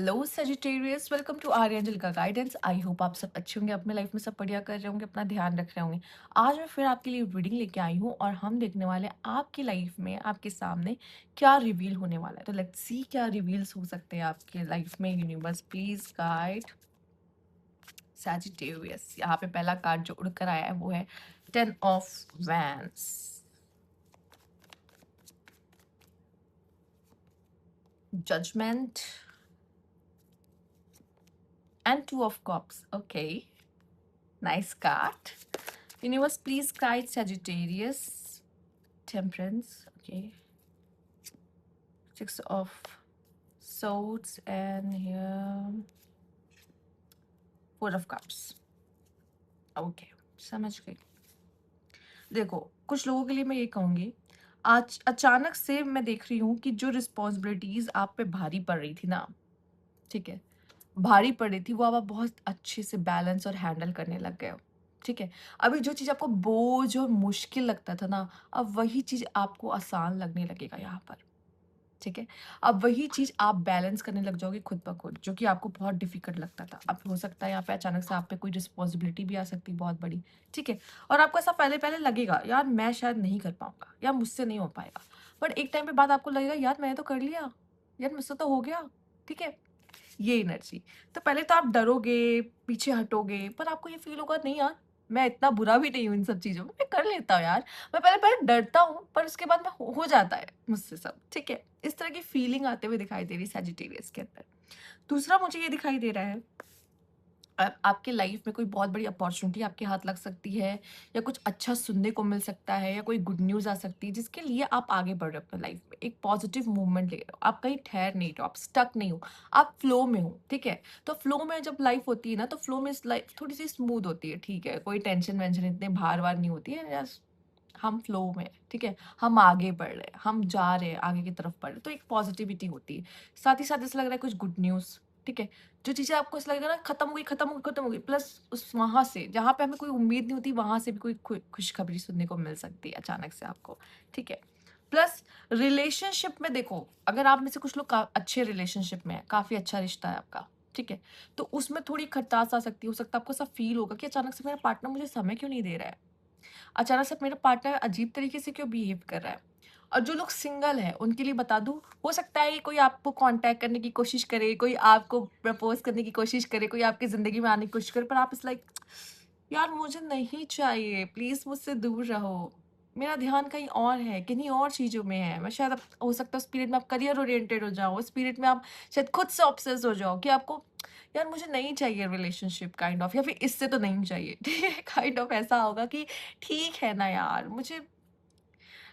Hello Sagittarius, welcome to आर्यंजल का guidance. I hope आप सब अच्छे होंगे, अपने लाइफ में सब बढ़िया कर रहे होंगे, अपना ध्यान रख रहे होंगे। आज मैं फिर आपके लिए रीडिंग लेके आई हूँ और हम देखने वाले हैं आपकी लाइफ में आपके सामने क्या रिवील होने वाला है। तो लेट्स सी क्या रिवील्स हो सकते हैं आपके लाइफ में। Universe please guide Sagittarius. यहाँ पे पहला कार्ड जो उड़कर आया है वो है 10 of wands, judgement and 2 of cups. Okay, nice card. Universe, please guide Sagittarius. Temperance. Okay. 6 of Swords and here 4 of Cups. Okay, समझ गई। देखो, कुछ लोगों के लिए मैं ये कहूँगी, आज अचानक से मैं देख रही हूँ कि जो रिस्पॉन्सिबिलिटीज आप पे भारी पड़ रही थी ना, ठीक है, भारी पड़ रही थी, वो अब आप बहुत अच्छे से बैलेंस और हैंडल करने लग गए हो। ठीक है, अभी जो चीज़ आपको बोझ और मुश्किल लगता था ना, अब वही चीज़ आपको आसान लगने लगेगा यहाँ पर। ठीक है, अब वही चीज़ आप बैलेंस करने लग जाओगे खुद ब खुद, जो कि आपको बहुत डिफिकल्ट लगता था। अब हो सकता है यहाँ पे अचानक से आप पे कोई रिस्पॉन्सिबिलिटी भी आ सकती है बहुत बड़ी। ठीक है, और आपको ऐसा पहले पहले लगेगा, यार मैं शायद नहीं कर पाऊंगा, या मुझसे नहीं हो पाएगा। बट एक टाइम पे बाद आपको लगेगा, यार मैंने तो कर लिया, यार मुझसे तो हो गया। ठीक है, ये एनर्जी। तो पहले तो आप डरोगे, पीछे हटोगे, पर आपको ये फील होगा, नहीं यार मैं इतना बुरा भी नहीं हूँ इन सब चीज़ों में, मैं कर लेता हूँ यार। मैं पहले पहले डरता हूँ, पर उसके बाद में हो जाता है मुझसे सब। ठीक है, इस तरह की फीलिंग आते हुए दिखाई दे रही है सजिटेरियस के अंदर। दूसरा मुझे ये दिखाई दे रहा है, आपके लाइफ में कोई बहुत बड़ी अपॉर्चुनिटी आपके हाथ लग सकती है, या कुछ अच्छा सुनने को मिल सकता है, या कोई गुड न्यूज़ आ सकती है जिसके लिए आप आगे बढ़ रहे हो अपने लाइफ में, एक पॉजिटिव मूवमेंट ले रहे हो। आप कहीं ठहर नहीं रहे हो, आप स्टक नहीं हो, आप फ्लो में हो। ठीक है, तो फ्लो में जब लाइफ होती है ना, तो फ्लो में लाइफ थोड़ी सी स्मूथ होती है। ठीक है, कोई टेंशन वेंशन इतने भार वार नहीं होती है, जस्ट हम फ्लो में हैं। ठीक है, हम आगे बढ़ रहे हैं, हम जा रहे हैं, आगे की तरफ बढ़ रहे हैं, तो एक पॉजिटिविटी होती है। साथ ही साथ ऐसा लग रहा है कुछ गुड न्यूज़। ठीक है, जो चीज़ें आपको ऐसा लगेगा ना खत्म हो गई, खत्म हो गई, खत्म हो गई, प्लस उस वहाँ से जहाँ पे हमें कोई उम्मीद नहीं होती, वहाँ से भी कोई खुशखबरी सुनने को मिल सकती है अचानक से आपको। ठीक है, प्लस रिलेशनशिप में देखो, अगर आप में से कुछ लोग अच्छे रिलेशनशिप में है, काफ़ी अच्छा रिश्ता है आपका। ठीक है, तो उसमें थोड़ी खटास आ सकती है। हो सकता है आपको ऐसा फील होगा कि अचानक से मेरा पार्टनर मुझे समय क्यों नहीं दे रहा है, अचानक से मेरा पार्टनर अजीब तरीके से क्यों बिहेव कर रहा है। और जो लोग सिंगल हैं उनके लिए बता दूं, हो सकता है कि कोई आपको कांटेक्ट करने की कोशिश करे, कोई आपको प्रपोज करने की कोशिश करे, कोई आपकी जिंदगी में आने की कोशिश करे, पर आप इस लाइक, यार मुझे नहीं चाहिए, प्लीज मुझसे दूर रहो, मेरा ध्यान कहीं और है, किन्हीं और चीजों में है। मैं शायद हो सकता है उस पीरियड में आप करियर ओरिएंटेड हो जाओ, उस पीरियड में आप शायद खुद से ऑब्सेस हो जाओ कि आपको, यार मुझे नहीं चाहिए रिलेशनशिप काइंड ऑफ, या फिर इससे तो नहीं चाहिए। ठीक है, काइंड ऑफ ऐसा होगा कि ठीक है ना यार, मुझे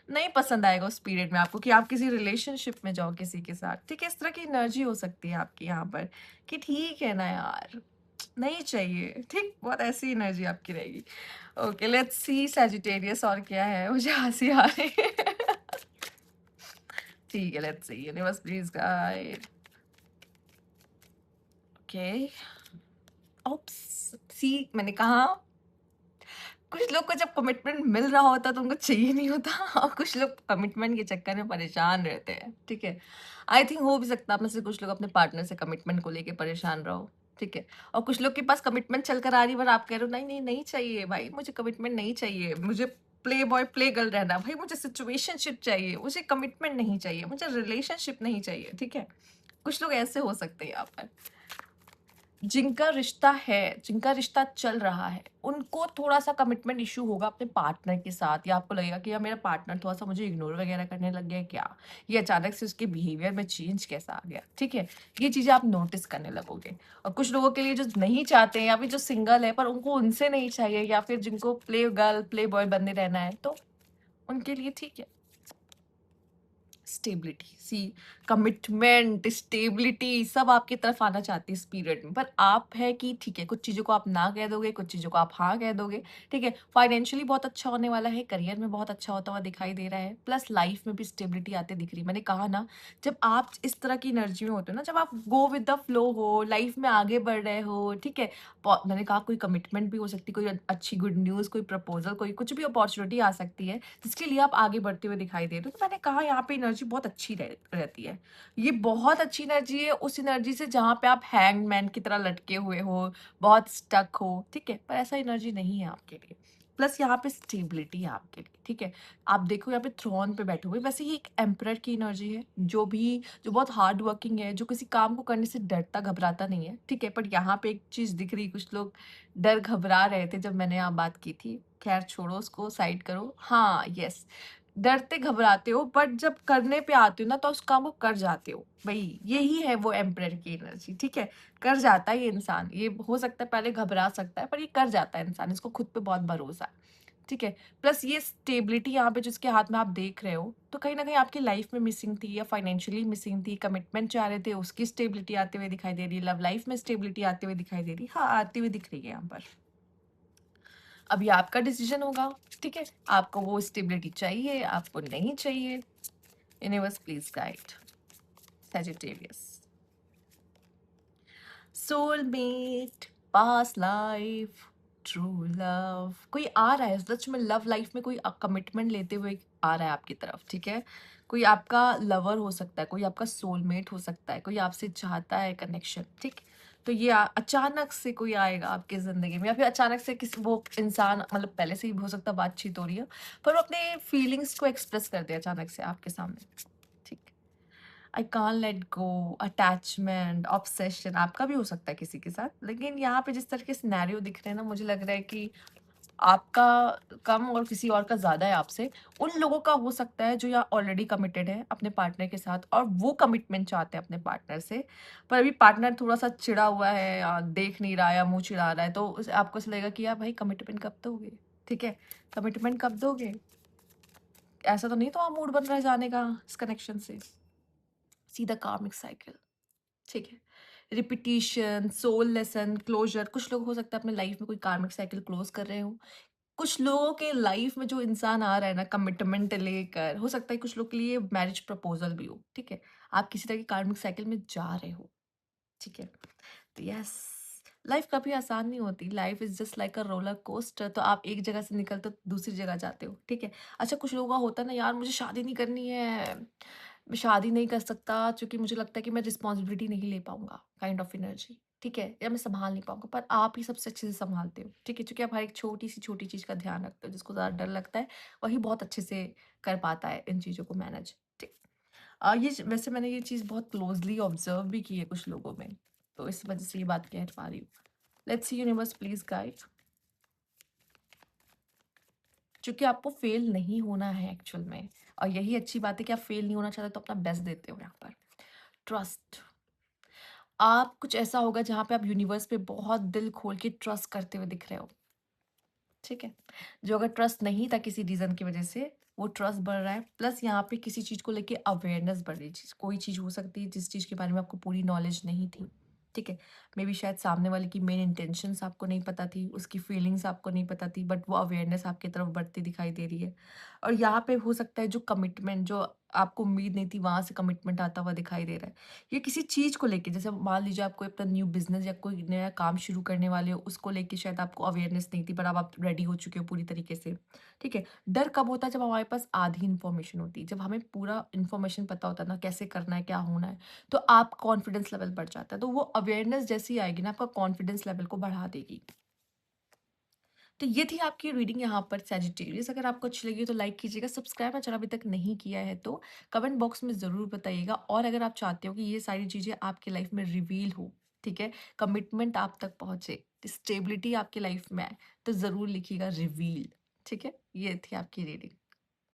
नहीं पसंद आएगा उस पीरियड में आपको कि आप किसी रिलेशनशिप में जाओ किसी के साथ। ठीक है, इस तरह की एनर्जी हो सकती है आपकी यहाँ पर कि ठीक है ना यार, नहीं चाहिए। ठीक, बहुत ऐसी एनर्जी आपकी रहेगी। ओके, लेट्स सी सजिटेरियस और क्या है, मुझे हंसी आ रही है। ठीक है, let's see universe please guide. Okay, oops, see मैंने कहा, कुछ लोग को जब कमिटमेंट मिल रहा होता तो उनको चाहिए नहीं होता, और कुछ लोग कमिटमेंट के चक्कर में परेशान रहते हैं। ठीक है, आई थिंक हो भी सकता है आप में से कुछ लोग अपने पार्टनर से कमिटमेंट को लेके परेशान रहो। ठीक है, और कुछ लोग के पास कमिटमेंट चल कर आ रही है, पर आप कह रहे हो नहीं नहीं नहीं चाहिए भाई, मुझे कमिटमेंट नहीं चाहिए, मुझे प्ले बॉय प्ले गर्ल रहना भाई, मुझे सिचुएशनशिप चाहिए, मुझे कमिटमेंट नहीं चाहिए, मुझे रिलेशनशिप नहीं चाहिए। ठीक है, कुछ लोग ऐसे हो सकते हैं यहाँ पर। जिनका रिश्ता है, जिनका रिश्ता चल रहा है, उनको थोड़ा-सा कमिटमेंट इश्यू होगा अपने पार्टनर के साथ, या आपको लगेगा कि यार मेरा पार्टनर थोड़ा-सा मुझे इग्नोर वगैरह करने लग गया है क्या? ये अचानक से उसके बिहेवियर में चेंज कैसा आ गया? ठीक है? ये चीज़ें आप नोटिस करने लगोगे। और कुछ लोगों के लिए जो नहीं चाहते हैं, या फिर जो सिंगल है पर उनको उनसे नहीं चाहिए, या फिर जिनको प्ले गर्ल, प्ले बॉय बने रहना है, तो उनके लिए ठीक है। स्टेबिलिटी, सी, कमिटमेंट, स्टेबिलिटी सब आपकी तरफ आना चाहती है इस पीरियड में, पर आप है कि ठीक है, कुछ चीज़ों को आप ना कह दोगे, कुछ चीज़ों को आप हाँ कह दोगे। ठीक है, फाइनेंशियली बहुत अच्छा होने वाला है, करियर में बहुत अच्छा होता हुआ दिखाई दे रहा है, प्लस लाइफ में भी स्टेबिलिटी आते दिख रही है। मैंने कहा ना, जब आप इस तरह की एनर्जी में होते हो ना, जब आप गो विद द फ्लो हो, लाइफ में आगे बढ़ रहे हो। ठीक है, मैंने कहा कोई कमिटमेंट भी हो सकती है, कोई अच्छी गुड न्यूज़, कोई प्रपोजल, कोई कुछ भी अपॉर्चुनिटी आ सकती है जिसके लिए आप आगे बढ़ते हुए दिखाई दे रहे हो। तो मैंने कहा यहाँ पे एनर्जी बहुत अच्छी रहती है। है। ये बहुत अच्छी एनर्जी है उस एनर्जी से जहाँ पे आप हैंगमैन की तरह लटके हुए हो, बहुत स्टक हो, ठीक है? पर ऐसा एनर्जी नहीं है आपके लिए। प्लस यहाँ पे स्टेबिलिटी है आपके लिए, ठीक है? आप देखो यहाँ पे थ्रोन पे बैठे हुए, वैसे ये एक एम्परर की एनर्जी है, जो बहुत हार्ड वर्किंग है, जो किसी काम को करने से डरता घबराता नहीं है, ठीक है? बट यहाँ पे एक चीज़ दिख रही, कुछ लोग डर घबरा रहे थे जब मैंने यहाँ बात की थी। खैर छोड़ो, उसको साइड करो। हाँ, यस, डरते घबराते हो बट जब करने पे आते हो ना तो उस काम को कर जाते हो। भई यही है वो एम्परर की एनर्जी, ठीक है? कर जाता है ये इंसान। ये हो सकता है पहले घबरा सकता है पर ये कर जाता है इंसान, इसको खुद पे बहुत भरोसा है, ठीक है? प्लस ये स्टेबिलिटी यहाँ पे जिसके हाथ में आप देख रहे हो, तो कहीं न कहीं आपकी लाइफ में मिसिंग थी या फाइनेंशियली मिसिंग थी, कमिटमेंट चाह रहे थे, उसकी स्टेबिलिटी आते हुए दिखाई दे रही है, लव लाइफ में स्टेबिलिटी आते हुए दिखाई दे रही है। हाँ, आती हुई दिख रही है यहाँ पर। अब ये आपका डिसीजन होगा, ठीक है? आपको वो स्टेबिलिटी चाहिए, आपको नहीं चाहिए। Universe please guide. Sagittarius, soulmate, past life, true love, कोई आ रहा है सच में, लव लाइफ में कोई कमिटमेंट लेते हुए आ रहा है आपकी तरफ, ठीक है? कोई आपका लवर हो सकता है, कोई आपका सोलमेट हो सकता है, कोई आपसे चाहता है कनेक्शन, ठीक? तो ये अचानक से कोई आएगा आपकी जिंदगी में, या फिर अचानक से किसी वो इंसान, मतलब पहले से ही हो सकता है बातचीत हो रही है, पर वो अपने फीलिंग्स को एक्सप्रेस कर दे अचानक से आपके सामने, ठीक? I can't let go, attachment, obsession आपका भी हो सकता है किसी के साथ, लेकिन यहाँ पे जिस तरह के सिनेरियो दिख रहे हैं ना, मुझे लग रहा है कि आपका कम और किसी और का ज़्यादा है आपसे। उन लोगों का हो सकता है जो यहाँ ऑलरेडी कमिटेड है अपने पार्टनर के साथ और वो कमिटमेंट चाहते हैं अपने पार्टनर से, पर अभी पार्टनर थोड़ा-सा चिढ़ा हुआ है या देख नहीं रहा है या मुँह चिढ़ा रहा है, तो उस आपको ऐसा लगेगा कि यार भाई कमिटमेंट कब दोगे? ठीक है? कमिटमेंट कब दोगे? ऐसा तो नहीं तो मूड बन रहा है जाने का इस कनेक्शन से? सी द कार्मिक साइकिल। ठीक है। रिपिटिशन, सोल लेसन, क्लोज़र, कुछ लोग हो सकता है अपने लाइफ में कोई कार्मिक साइकिल क्लोज़ कर रहे हों। कुछ लोगों के लाइफ में जो इंसान आ रहा है ना कमिटमेंट लेकर, हो सकता है कुछ लोग के लिए मैरिज प्रपोज़ल भी हो, ठीक है? आप किसी तरह की कार्मिक साइकिल में जा रहे हो, ठीक है? तो यस, लाइफ कभी आसान नहीं होती। Life is just like a roller coaster, तो आप एक जगह से निकलते हो दूसरी जगह जाते हो, ठीक है? अच्छा, कुछ लोगों का होता है ना, यार मुझे शादी नहीं करनी है, मैं शादी नहीं कर सकता क्योंकि मुझे लगता है कि मैं रिस्पॉन्सिबिलिटी नहीं ले पाऊँगा, काइंड ऑफ एनर्जी, ठीक है? या मैं सँभाल नहीं पाऊँगा, पर आप ही सबसे अच्छे से सँभालते हो, ठीक है? क्योंकि आप हर एक छोटी-सी छोटी चीज़ का ध्यान रखते हो, जिसको ज़्यादा डर लगता है, वही बहुत अच्छे से कर पाता है इन चीज़ों को मैनेज, ठीक? ये वैसे मैंने ये चीज़ बहुत क्लोज़ली ऑब्ज़र्व भी की है कुछ लोगों में, तो इस वज़ह से ये बात कह पा रही हूँ। Let's see universe please guide, क्योंकि आपको फ़ेल नहीं होना है एक्चुअल में, और यही अच्छी बात है कि आप फ़ेल नहीं होना चाहते तो अपना बेस्ट देते हो यहाँ पर। ट्रस्ट, आप कुछ ऐसा होगा जहाँ पे आप यूनिवर्स पे बहुत दिल खोल के ट्रस्ट करते हुए दिख रहे हो, ठीक है? जो अगर ट्रस्ट नहीं था किसी रीज़न की वज़ह से, वो ट्रस्ट बढ़ रहा है, प्लस यहाँ पे किसी चीज़ को लेके अवेयरनेस बढ़ रही है। चीज़ कोई चीज़ हो सकती है जिस चीज़ के बारे में आपको पूरी नॉलेज नहीं थी, ठीक है? मेबी शायद सामने वाले की मेन इंटेंशंस आपको नहीं पता थी, उसकी फीलिंग्स आपको नहीं पता थी, बट वो अवेयरनेस आपकी तरफ बढ़ती दिखाई दे रही है। और यहाँ पे हो सकता है जो कमिटमेंट, जो आपको उम्मीद नहीं थी, वहाँ से कमिटमेंट आता हुआ दिखाई दे रहा है। ये किसी चीज़ को लेके, जैसे मान लीजिए आप कोई अपना न्यू बिज़नेस या कोई नया काम शुरू करने वाले हो, उसको लेके शायद आपको अवेयरनेस नहीं थी, पर अब आप रेडी हो चुके हो पूरी तरीके से, ठीक है? डर कब होता है? जब हमारे पास आधी इन्फॉर्मेशन होती है, जब हमें पूरा इन्फॉर्मेशन पता होता है ना कैसे करना है, क्या होना है, तो आप कॉन्फिडेंस लेवल बढ़ जाता है। तो वो अवेयरनेस जैसी आएगी ना, आपका कॉन्फिडेंस लेवल को बढ़ा देगी। तो ये थी आपकी रीडिंग यहाँ पर सैजिटेरियस। अगर आपको अच्छी लगी हो तो लाइक कीजिएगा, सब्सक्राइब अगर अभी तक नहीं किया है तो कमेंट बॉक्स में ज़रूर बताइएगा। और अगर आप चाहते हो कि ये सारी चीज़ें आपकी लाइफ में रिवील हो, ठीक है, कमिटमेंट आप तक पहुँचे, स्टेबिलिटी आपकी लाइफ में आए, तो ज़रूर लिखिएगा रिवील, ठीक है? ये थी आपकी रीडिंग।